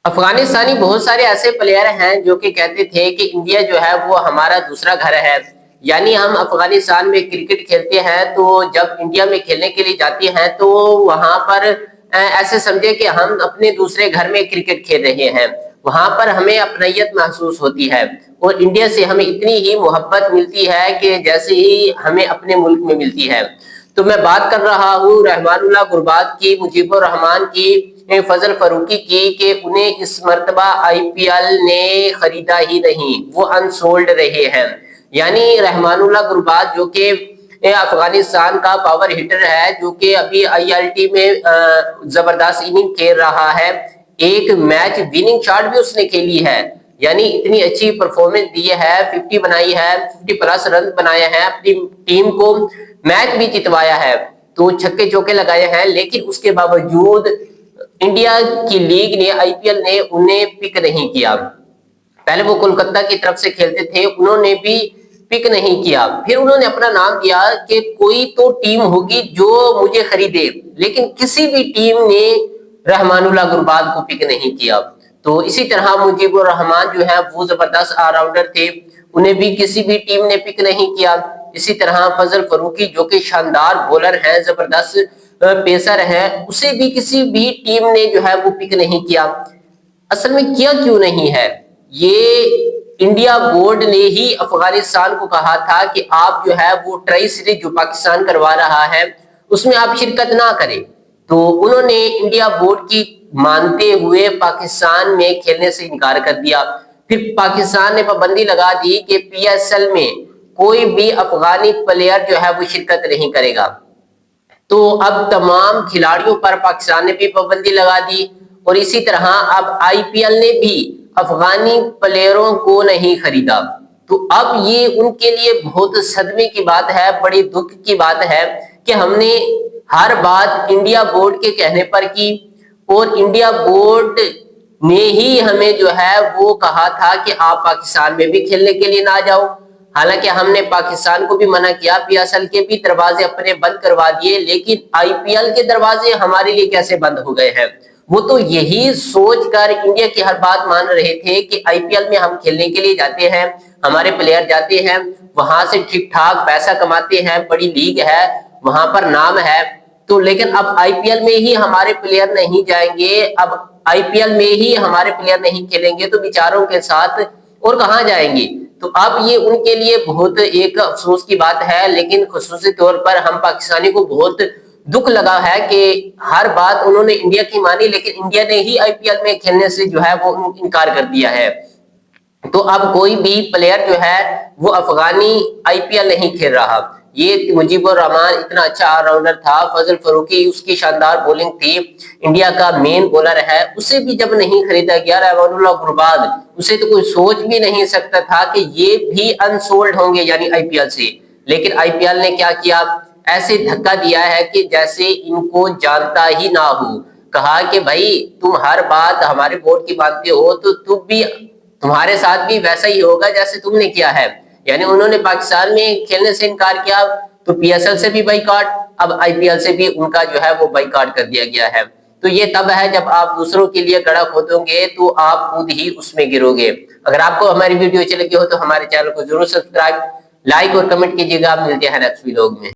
افغانستانی بہت سارے ایسے پلیئر ہیں جو کہ کہتے تھے کہ انڈیا جو ہے وہ ہمارا دوسرا گھر ہے، یعنی ہم افغانستان میں کرکٹ کھیلتے ہیں تو جب انڈیا میں کھیلنے کے لیے جاتے ہیں تو وہاں پر ایسے سمجھے کہ ہم اپنے دوسرے گھر میں کرکٹ کھیل رہے ہیں، وہاں پر ہمیں اپنائیت محسوس ہوتی ہے اور انڈیا سے ہمیں اتنی ہی محبت ملتی ہے کہ جیسے ہی ہمیں اپنے ملک میں ملتی ہے۔ تو میں بات کر رہا ہوں رحمان اللہ غرباد کی، مجیب الرحمان کی، فضل فاروقی کی، کہ انہیں اس مرتبہ آئی پی ایل نے خریدا ہی نہیں، وہ انسولڈ رہے ہیں۔ یعنی رحمان اللہ غرباد جو کہ افغانستان کا پاور ہٹر ہے، جو کہ ابھی آئی ایل ٹی میں زبردست اننگ کھیل رہا ہے، ایک میچ وننگ شاٹ بھی اس نے کھیلی ہے، یعنی اتنی اچھی پرفارمنس دی ہے، 50 بنائی ہے، 50 پلس رن بنائے ہیں، اپنی ٹیم کو میچ بھی جتوایا ہے، تو چھکے چوکے لگائے ہیں، لیکن اس کے باوجود انڈیا کی لیگ نے، آئی پی ایل نے انہیں پک نہیں کیا۔ پہلے وہ کولکتہ کی طرف سے کھیلتے تھے، انہوں نے بھی پک نہیں کیا، پھر انہوں نے اپنا نام دیا کہ کوئی تو ٹیم ہوگی جو مجھے خریدے، لیکن کسی بھی ٹیم نے رحمان اللہ غرباد کو پک نہیں کیا۔ تو اسی طرح مجیب الرحمان جو ہے وہ زبردست آل راؤنڈر تھے، انہیں بھی کسی بھی ٹیم نے پک نہیں کیا۔ اسی طرح فضل فاروقی جو کہ شاندار بولر ہیں، زبردست پیسر ہے، اسے بھی کسی بھی ٹیم نے جو ہے وہ پک نہیں کیا۔ اصل میں کیا کیوں نہیں ہے؟ یہ انڈیا بورڈ نے ہی افغانستان کو کہا تھا کہ آپ جو ہے وہ ٹرائی سیریز جو پاکستان کروا رہا ہے اس میں آپ شرکت نہ کریں، تو انہوں نے انڈیا بورڈ کی مانتے ہوئے پاکستان میں کھیلنے سے انکار کر دیا۔ پھر پاکستان نے پابندی لگا دی کہ پی ایس ایل میں کوئی بھی افغانی پلیئر جو ہے وہ شرکت نہیں کرے گا۔ تو اب تمام کھلاڑیوں پر پاکستان نے بھی پابندی لگا دی، اور اسی طرح اب آئی پی ایل نے بھی افغانی پلیئروں کو نہیں خریدا۔ تو اب یہ ان کے لیے بہت صدمے کی بات ہے، بڑی دکھ کی بات ہے کہ ہم نے ہر بات انڈیا بورڈ کے کہنے پر کی، اور انڈیا بورڈ نے ہی ہمیں جو ہے وہ کہا تھا کہ آپ پاکستان میں بھی کھیلنے کے لیے نہ جاؤ۔ حالانکہ ہم نے پاکستان کو بھی منع کیا، پی ایس ایل کے بھی دروازے اپنے بند کروا دیے، لیکن آئی پی ایل کے دروازے ہمارے لیے کیسے بند ہو گئے ہیں؟ وہ تو یہی سوچ کر انڈیا کی ہر بات مان رہے تھے کہ آئی پی ایل میں ہم کھیلنے کے لیے جاتے ہیں، ہمارے پلیئر جاتے ہیں، وہاں سے ٹھیک ٹھاک پیسہ کماتے ہیں، بڑی لیگ ہے، وہاں پر نام ہے، تو لیکن اب آئی پی ایل میں ہی ہمارے پلیئر نہیں جائیں گے، اب آئی پی ایل میں ہی ہمارے پلیئر نہیں کھیلیں گے تو بیچاروں کے ساتھ اور کہاں جائیں گے؟ تو اب یہ ان کے لیے بہت ایک افسوس کی بات ہے، لیکن خصوصی طور پر ہم پاکستانی کو بہت دکھ لگا ہے کہ ہر بات انہوں نے انڈیا کی مانی، لیکن انڈیا نے ہی آئی پی ایل میں کھیلنے سے جو ہے وہ انکار کر دیا ہے۔ تو اب کوئی بھی پلیئر جو ہے وہ افغانی آئی پی ایل نہیں کھیل رہا۔ یہ مجیب الرحمان اتنا اچھا آل راؤنڈر تھا، فضل فاروقی اس کی شاندار بولنگ تھی، انڈیا کا مین بولر ہے، اسے بھی جب نہیں خریدا گیا رحمان اللہ غرباد، اسے تو کوئی سوچ بھی نہیں سکتا تھا کہ یہ بھی انسولڈ ہوں گے یعنی آئی پی ایل سے۔ لیکن آئی پی ایل نے کیا کیا؟ ایسے دھکا دیا ہے کہ جیسے ان کو جانتا ہی نہ ہو، کہا کہ بھائی تم ہر بات ہمارے بورڈ کی مانتے ہو تو تم بھی، تمہارے ساتھ بھی ویسا ہی ہوگا جیسے تم نے کیا ہے۔ یعنی انہوں نے پاکستان میں کھیلنے سے انکار کیا تو پی ایس ایل سے بھی بائیکاٹ، اب آئی پی ایل سے بھی ان کا جو ہے وہ بائیکاٹ کر دیا گیا ہے۔ تو یہ تب ہے جب آپ دوسروں کے لیے گڑھا کھودو گے تو آپ خود ہی اس میں گرو گے۔ اگر آپ کو ہماری ویڈیو اچھی لگی ہو تو ہمارے چینل کو ضرور سبسکرائب، لائک اور کمنٹ کیجیے گا۔ ملتے ہیں نیکسٹ ویڈیو میں۔